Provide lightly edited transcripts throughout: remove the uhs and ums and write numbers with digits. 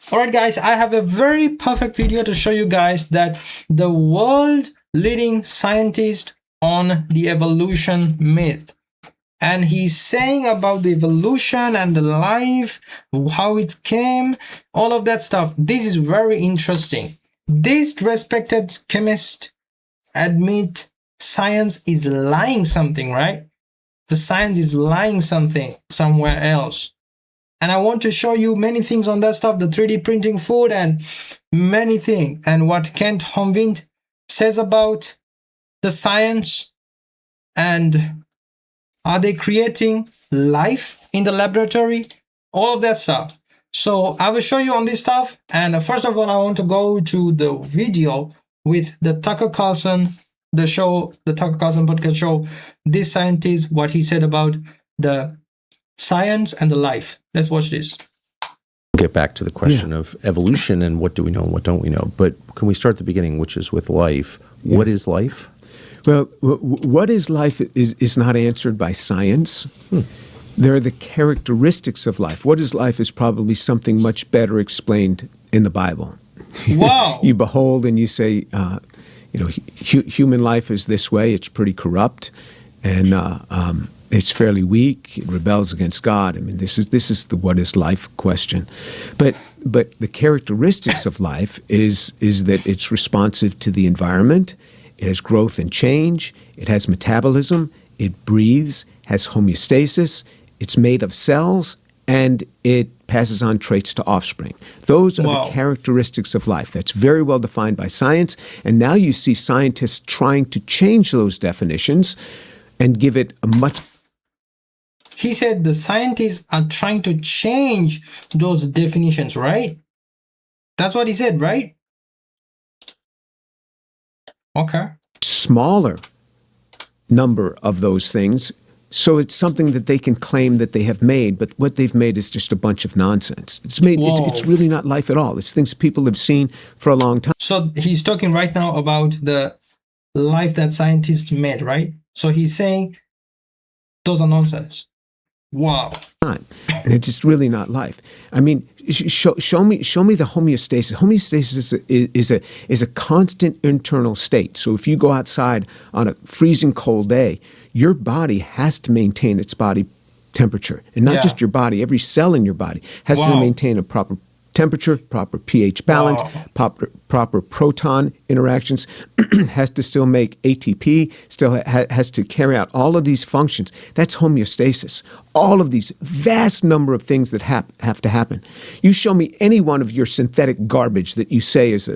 All right, guys, I have a very perfect video to show you guys that the world leading scientist on the evolution myth. And he's saying about the evolution and the life, how it came, all of that stuff. This is very interesting. This respected chemist admit science is lying something, right? The science is lying something somewhere else. And I want to show you many things on that stuff, the 3D printing food and many things. And what Kent Honvind says about the science, and are they creating life in the laboratory? All of that stuff. So I will show you on this stuff. And first of all, I want to go to the video with the Tucker Carlson, the show, the Tucker Carlson podcast show, this scientist, what he said about the science and the life. Let's watch this. Get back to the question of evolution and what do we know and what don't we know. But can we start at the beginning, which is with life? Yeah. What is life? Well, what is life is not answered by science. There are the characteristics of life. What is life is probably something much better explained in the Bible. Wow. You behold and you say, human life is this way. It's pretty corrupt, and it's fairly weak. It rebels against God. I mean, this is the what is life question. But the characteristics of life is that it's responsive to the environment. It has growth and change. It has metabolism. It breathes, has homeostasis. It's made of cells, and it passes on traits to offspring. Those are the characteristics of life. That's very well defined by science. And now you see scientists trying to change those definitions and give it a much... He said the scientists are trying to change those definitions, right? That's what he said, right? Okay. Smaller number of those things. So it's something that they can claim that they have made, but what they've made is just a bunch of nonsense. It's really not life at all. It's things people have seen for a long time. So he's talking right now about the life that scientists made, right? So he's saying those are nonsense. Wow. And it's just really not life. I mean, show me the homeostasis. Homeostasis is a constant internal state. So if you go outside on a freezing cold day, your body has to maintain its body temperature. And not just your body, every cell in your body has to maintain a proper temperature, proper pH balance, proper proton interactions, has to still make ATP, still has to carry out all of these functions. That's homeostasis. All of these vast number of things that have to happen. You show me any one of your synthetic garbage that you say is a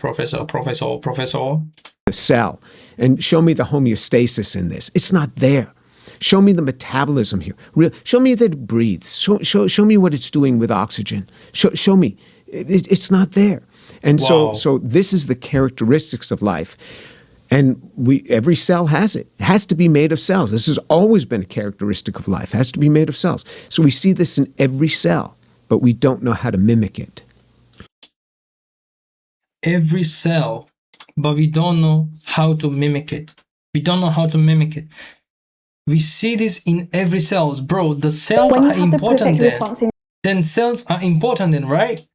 Professor. A cell, and show me the homeostasis in this. It's not there. Show me the metabolism here. Show me that it breathes. Show me what it's doing with oxygen. Show me. It's not there. And so this is the characteristics of life. And every cell has it. It has to be made of cells. This has always been a characteristic of life. It has to be made of cells. So we see this in every cell, but we don't know how to mimic it. Every cell, but we don't know how to mimic it. We don't know how to mimic it. We see this in every cells. Bro, the cells are important then. Then cells are important then, right?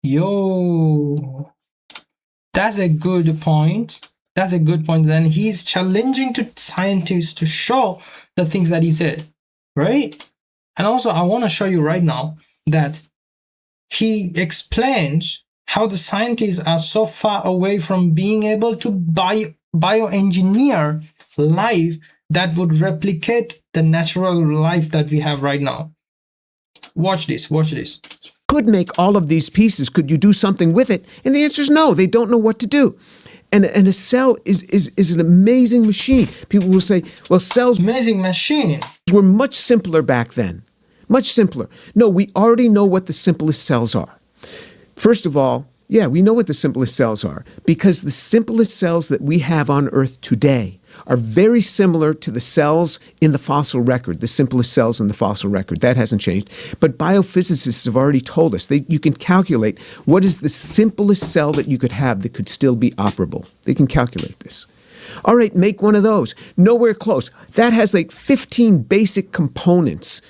Yo. That's a good point. That's a good point. Then he's challenging to scientists to show the things that he said, right? And also, I want to show you right now that he explains how the scientists are so far away from being able to bioengineer life that would replicate the natural life that we have right now. Watch this. Watch this. Could make all of these pieces. Could you do something with it? And the answer is no. They don't know what to do. And a cell is an amazing machine. People will say, well, cells... Amazing machine. ...were much simpler back then. Much simpler. No, we already know what the simplest cells are. First of all, yeah, we know what the simplest cells are because the simplest cells that we have on Earth today are very similar to the cells in the fossil record, the simplest cells in the fossil record. That hasn't changed. But biophysicists have already told us you can calculate what is the simplest cell that you could have that could still be operable. They can calculate this. All right, make one of those. Nowhere close. That has like 15 basic components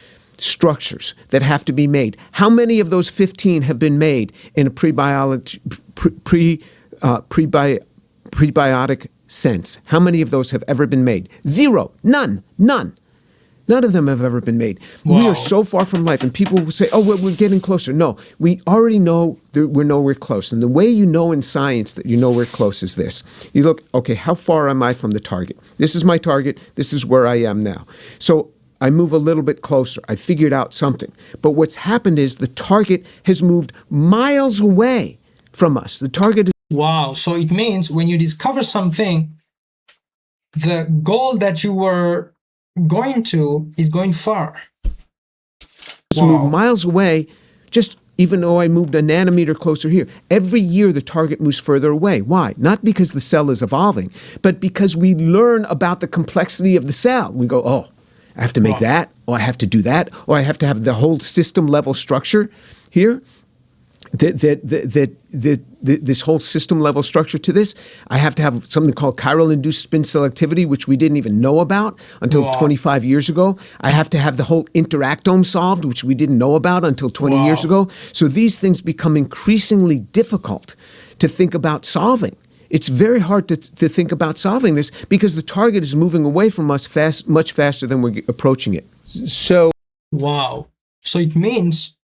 structures that have to be made. How many of those 15 have been made in a prebiotic sense? How many of those have ever been made? Zero. None. None of them have ever been made. Wow. We are so far from life, and people will say, oh, well, we're getting closer. No, we already know that we're nowhere close. And the way you know in science that you're nowhere close is this. You look, okay, how far am I from the target? This is my target. This is where I am now. So I move a little bit closer. I figured out something. But what's happened is the target has moved miles away from us. The target is... Wow. So it means when you discover something, the goal that you were going to is going far. Moved miles away, just even though I moved a nanometer closer here. Every year the target moves further away. Why? Not because the cell is evolving, but because we learn about the complexity of the cell. We go, oh, I have to make that, or I have to do that, or I have to have the whole system level structure here. This whole system level structure to this, I have to have something called chiral induced spin selectivity, which we didn't even know about until 25 years ago. I have to have the whole interactome solved, which we didn't know about until 20 years ago. So these things become increasingly difficult to think about solving. It's very hard to think about solving this because the target is moving away from us much faster than we're approaching it. So, wow. So it means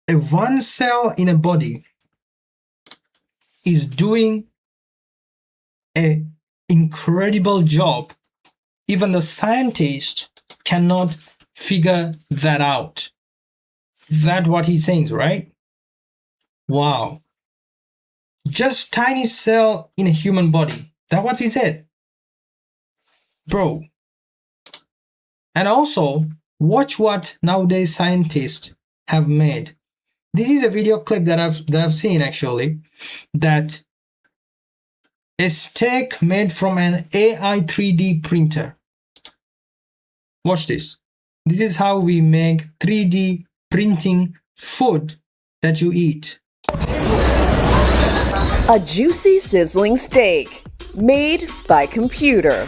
one cell in a body is doing an incredible job. Even the scientist cannot figure that out. That's what he's saying, right? Wow. Just tiny cell in a human body. That's what he said. Bro. And also, watch what nowadays scientists have made. This is a video clip that I've seen actually, that a steak made from an AI 3D printer. Watch this. This is how we make 3D printing food that you eat. A juicy sizzling steak made by computer.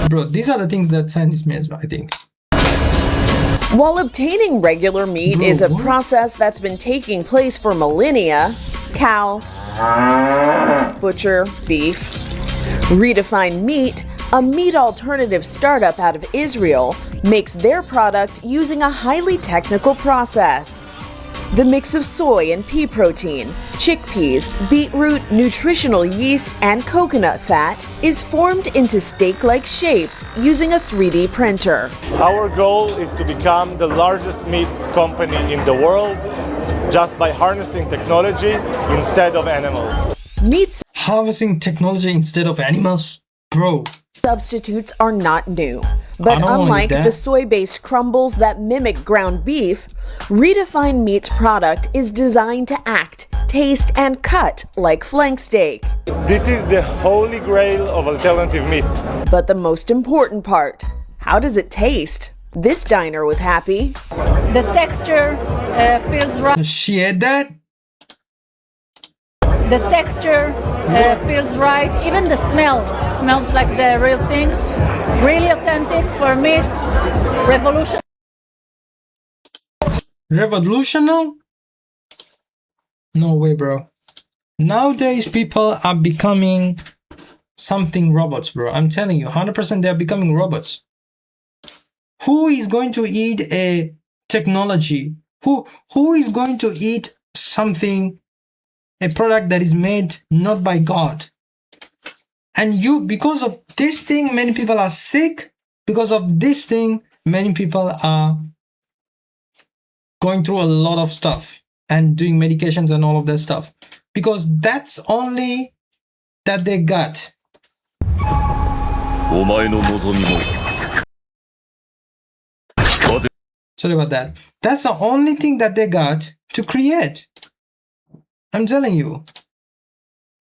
Bro, these are the things that scientists make, I think. While obtaining regular meat is a process that's been taking place for millennia, cow, butcher, beef, Redefined Meat, a meat alternative startup out of Israel, makes their product using a highly technical process. The mix of soy and pea protein, chickpeas, beetroot, nutritional yeast, and coconut fat is formed into steak-like shapes using a 3D printer. Our goal is to become the largest meat company in the world just by harnessing technology instead of animals. Meat Harvesting technology instead of animals? Bro. substitutes are not new, but unlike the soy-based crumbles that mimic ground beef, Redefined Meat's product is designed to act, taste, and cut like flank steak. This is the holy grail of alternative meat. But the most important part, how does it taste? This diner was happy. The texture feels right. She ate that? The texture feels right. Even the smell smells like the real thing. Really authentic for me. It's revolution. Revolutionary? No way, bro. Nowadays, people are becoming something robots, bro. I'm telling you, 100% they are becoming robots. Who is going to eat a technology? Who is going to eat something, a product that is made not by God? And because of this thing, many people are sick. Because of this thing, many people are going through a lot of stuff and doing medications and all of that stuff. Because that's only that they got. Sorry about that. That's the only thing that they got to create. I'm telling you.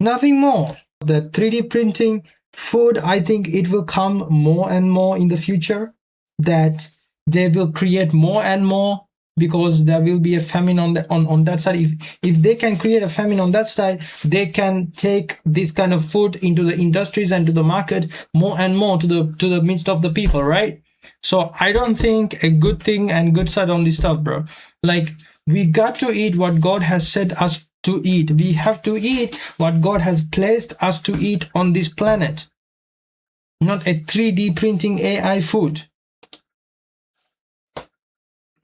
Nothing more. The 3D printing food, I think it will come more and more in the future. That they will create more and more, because there will be a famine on that side. If they can create a famine on that side, they can take this kind of food into the industries and to the market more and more to the midst of the people, right? So I don't think a good thing and good side on this stuff, bro. Like, we got to eat what God has said us to eat. We have to eat what God has placed us to eat on this planet, not a 3D printing AI food.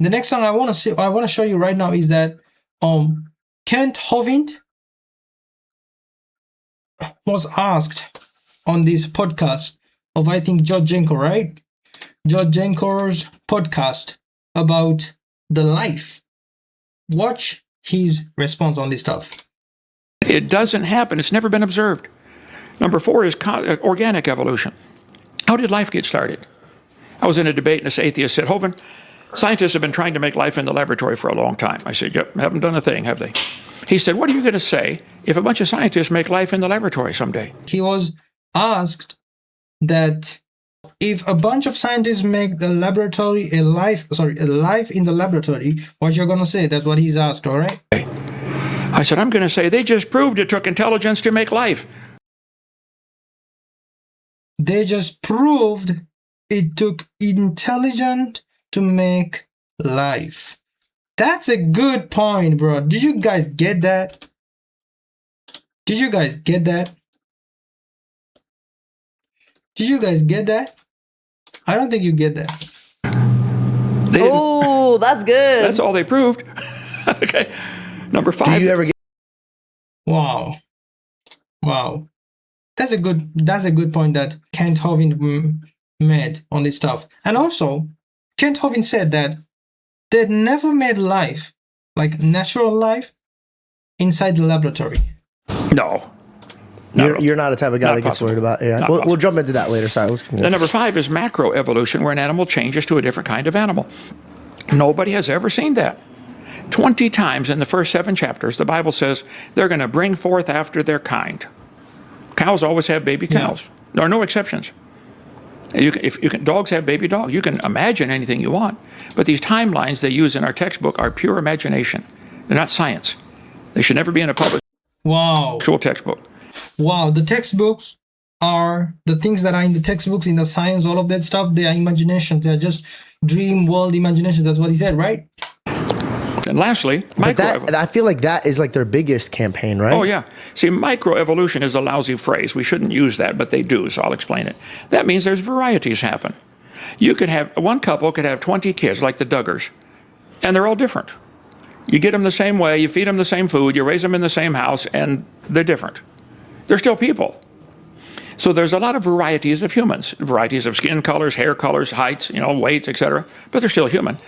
The next song I want to show you right now is that Kent Hovind was asked on this podcast of, I think, George Jenko, right? George Jenko's podcast about the life. Watch his response on this stuff. It doesn't happen. It's never been observed. Number 4 is organic evolution. How did life get started? I was in a debate and this atheist said, Hovind, scientists have been trying to make life in the laboratory for a long time. I said, yep, haven't done a thing, have they? He said, what are you going to say if a bunch of scientists make life in the laboratory someday? He was asked that if a bunch of scientists make the laboratory a life in the laboratory, what you're going to say? That's what he's asked, all right? I said, I'm going to say they just proved it took intelligence to make life. They just proved it took intelligence to make life. That's a good point, bro. Did you guys get that? Did you guys get that? Did you guys get that? I don't think you get that. Oh, that's good. That's all they proved. Okay. Number 5. Do you ever get? Wow. Wow. That's a good point that Kent Hovind made on this stuff. And also, Kent Hovind said that they never made life, like natural life, inside the laboratory. No. You're not a type of guy that gets worried about AI. We'll jump into that later. Sorry. Then number 5 is macroevolution, where an animal changes to a different kind of animal. Nobody has ever seen that. 20 times in the first 7 chapters, the Bible says they're going to bring forth after their kind. Cows always have baby cows. Yeah. There are no exceptions. Dogs have baby dogs. You can imagine anything you want. But these timelines they use in our textbook are pure imagination. They're not science. They should never be in a public school textbook. Wow, the textbooks are the things that are in the textbooks, in the science, all of that stuff. They are imaginations. They are just dream world imagination. That's what he said, right? And lastly, I feel like that is like their biggest campaign, right? Oh, yeah. See, microevolution is a lousy phrase. We shouldn't use that, but they do, so I'll explain it. That means there's varieties happen. You could have, one couple could have 20 kids, like the Duggars, and they're all different. You get them the same way, you feed them the same food, you raise them in the same house, and they're different. They're still people. So there's a lot of varieties of humans, varieties of skin colors, hair colors, heights, weights, etc., but they're still human.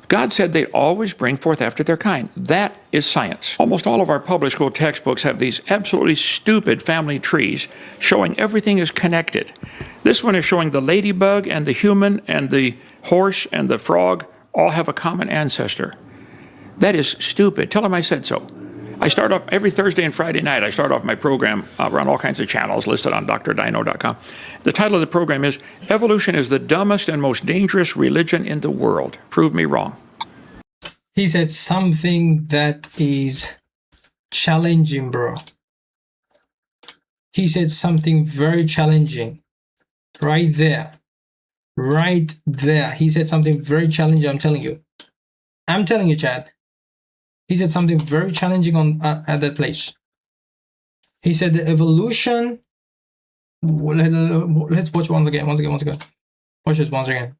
God said they'd always bring forth after their kind. That is science. Almost all of our public school textbooks have these absolutely stupid family trees showing everything is connected. This one is showing the ladybug and the human and the horse and the frog all have a common ancestor. That is stupid. Tell them I said so. I start off every Thursday and Friday night. I start off my program around all kinds of channels listed on drdino.com. The title of the program is Evolution is the Dumbest and Most Dangerous Religion in the World. Prove me wrong. He said something that is challenging, bro. He said something very challenging. Right there. Right there. He said something very challenging, I'm telling you. I'm telling you, Chad. He said something very challenging at that place. He said the evolution. Let's watch once again. Watch this once again.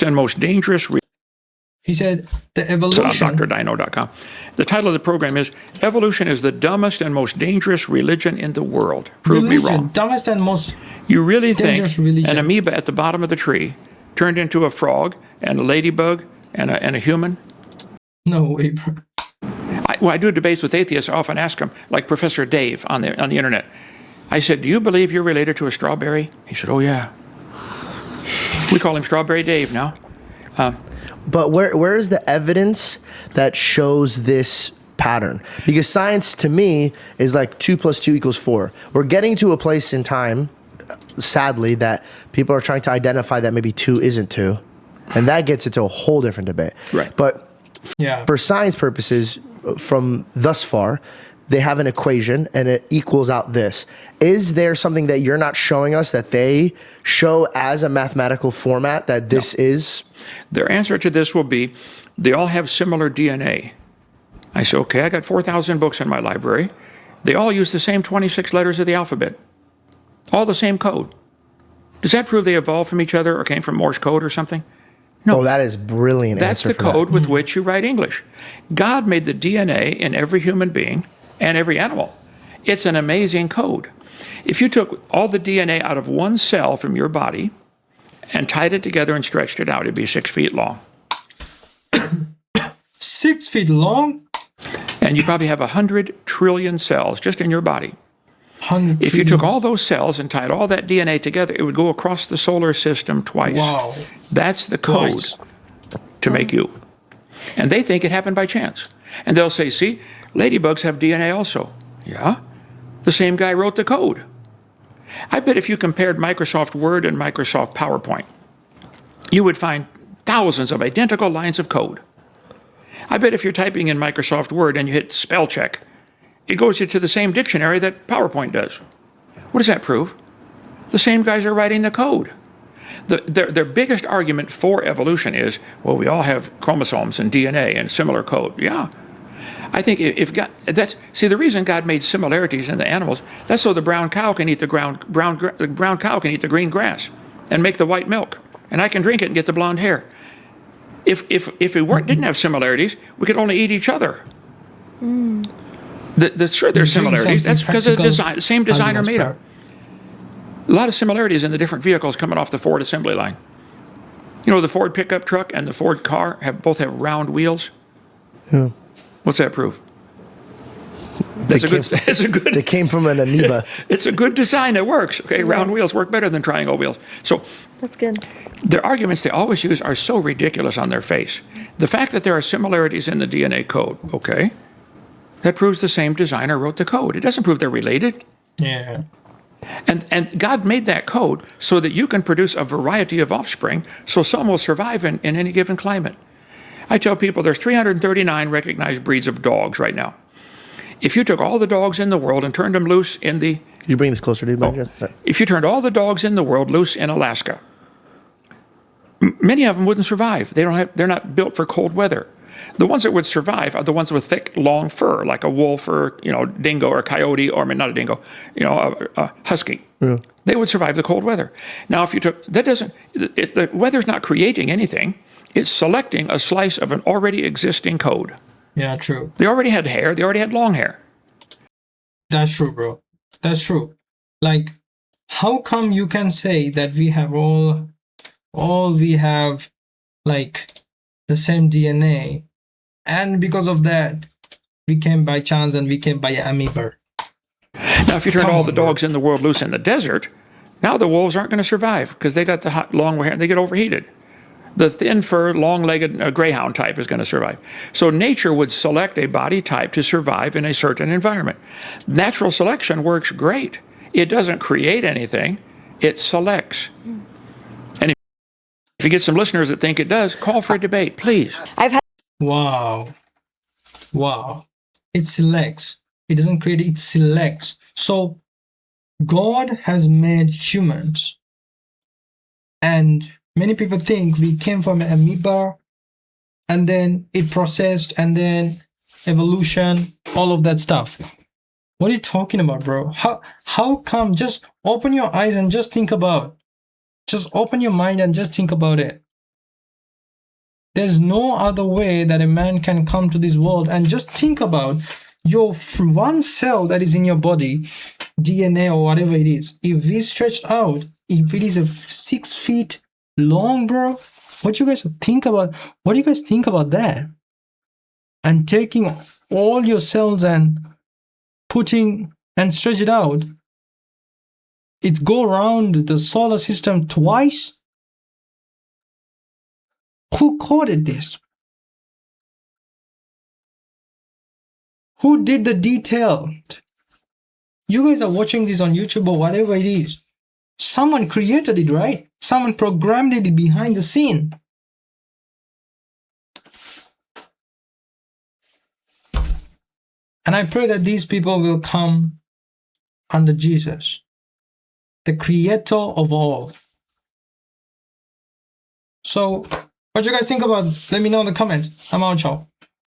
And most dangerous. He said the evolution. On drdino.com. The title of the program is Evolution is the Dumbest and Most Dangerous Religion in the World. Prove me wrong. Dumbest and most. You really think religion. An amoeba at the bottom of the tree turned into a frog and a ladybug and a human? No way, bro. When I do debates with atheists, I often ask them, like Professor Dave on the internet. I said, do you believe you're related to a strawberry? He said, oh, yeah. We call him Strawberry Dave now. But where is the evidence that shows this pattern? Because science, to me, is like 2 + 2 = 4. We're getting to a place in time, sadly, that people are trying to identify that maybe 2 isn't 2. And that gets into a whole different debate. Right. But yeah, for science purposes, from thus far, they have an equation and it equals out this. Is there something that you're not showing us that they show as a mathematical format that this is? Their answer to this will be, they all have similar DNA. I say, okay, I got 4,000 books in my library. They all use the same 26 letters of the alphabet, all the same code. Does that prove they evolved from each other or came from Morse code or something? No. Oh, that is brilliant. That's the code with which you write English. God made the DNA in every human being and every animal. It's an amazing code. If you took all the DNA out of one cell from your body and tied it together and stretched it out, it'd be 6 feet long. 6 feet long? And you probably have 100 trillion cells just in your body. 100 If you took trillions. all those cells and tied all that DNA together, it would go across the solar system twice. Wow. That's the code Twice. to make you. And they think it happened by chance. And they'll say, see, ladybugs have DNA also. Yeah, the same guy wrote the code. I bet if you compared Microsoft Word and Microsoft PowerPoint, you would find thousands of identical lines of code. I bet if you're typing in Microsoft Word and you hit spell check, it goes you to the same dictionary that PowerPoint does. What does that prove? The same guys are writing the code. Their biggest argument for evolution is, well, we all have chromosomes and DNA and similar code. Yeah. I think if God, see, the reason God made similarities in the animals, that's so the brown cow can eat the brown cow can eat the green grass and make the white milk, and I can drink it and get the blonde hair. If we didn't have similarities, we could only eat each other. Sure, there's similarities. That's because of the design, the same designer made them. A lot of similarities in the different vehicles coming off the Ford assembly line. You know, the Ford pickup truck and the Ford car both have round wheels. Yeah. What's that prove? They came from an amoeba. It's a good design that works. Okay, round wheels work better than triangle wheels. So That's good. their arguments they always use are so ridiculous on their face. The fact that there are similarities in the DNA code, okay, that proves the same designer wrote the code. It doesn't prove they're related. Yeah. And God made that code so that you can produce a variety of offspring so some will survive in any given climate. I tell people there's 339 recognized breeds of dogs right now. If you took all the dogs in the world and turned them loose in the... Could you bring this closer to you? If you turned all the dogs in the world loose in Alaska, many of them wouldn't survive. They're not built for cold weather. The ones that would survive are the ones with thick, long fur, like a wolf or dingo or coyote, or not a dingo, a husky. Yeah. They would survive the cold weather. Now, if you took the weather's not creating anything; it's selecting a slice of an already existing code. Yeah, true. They already had hair. They already had long hair. That's true, bro. That's true. Like, how come you can say that we have all we have, like, the same DNA, and because of that, we came by chance and we came by amoeba? Now, if you turned all the dogs in the world loose in the desert, now the wolves aren't going to survive because they got the hot, long hair and they get overheated. The thin fur, long-legged greyhound type is going to survive. So nature would select a body type to survive in a certain environment. Natural selection works great. It doesn't create anything. It selects. And if you get some listeners that think it does, call for a debate, please. Wow. It selects. It doesn't create, it selects. So God has made humans, and many people think we came from an amoeba and then it processed and then evolution, all of that stuff. What are you talking about, bro? How come? Just open your eyes and just think about. Just open your mind and just think about it. There's no other way that a man can come to this world. And just think about your one cell that is in your body, DNA or whatever it is. If we stretched out, if it is a 6 feet long, bro, what do you guys think about? What do you guys think about that? And taking all your cells and putting and stretch it out, it's go around the solar system twice. Who coded this? Who did the detail? You guys are watching this on YouTube or whatever it is. Someone created it, right? Someone programmed it behind the scene. And I pray that these people will come under Jesus, the creator of all. So, what do you guys think about? Let me know in the comments. I'm out, y'all.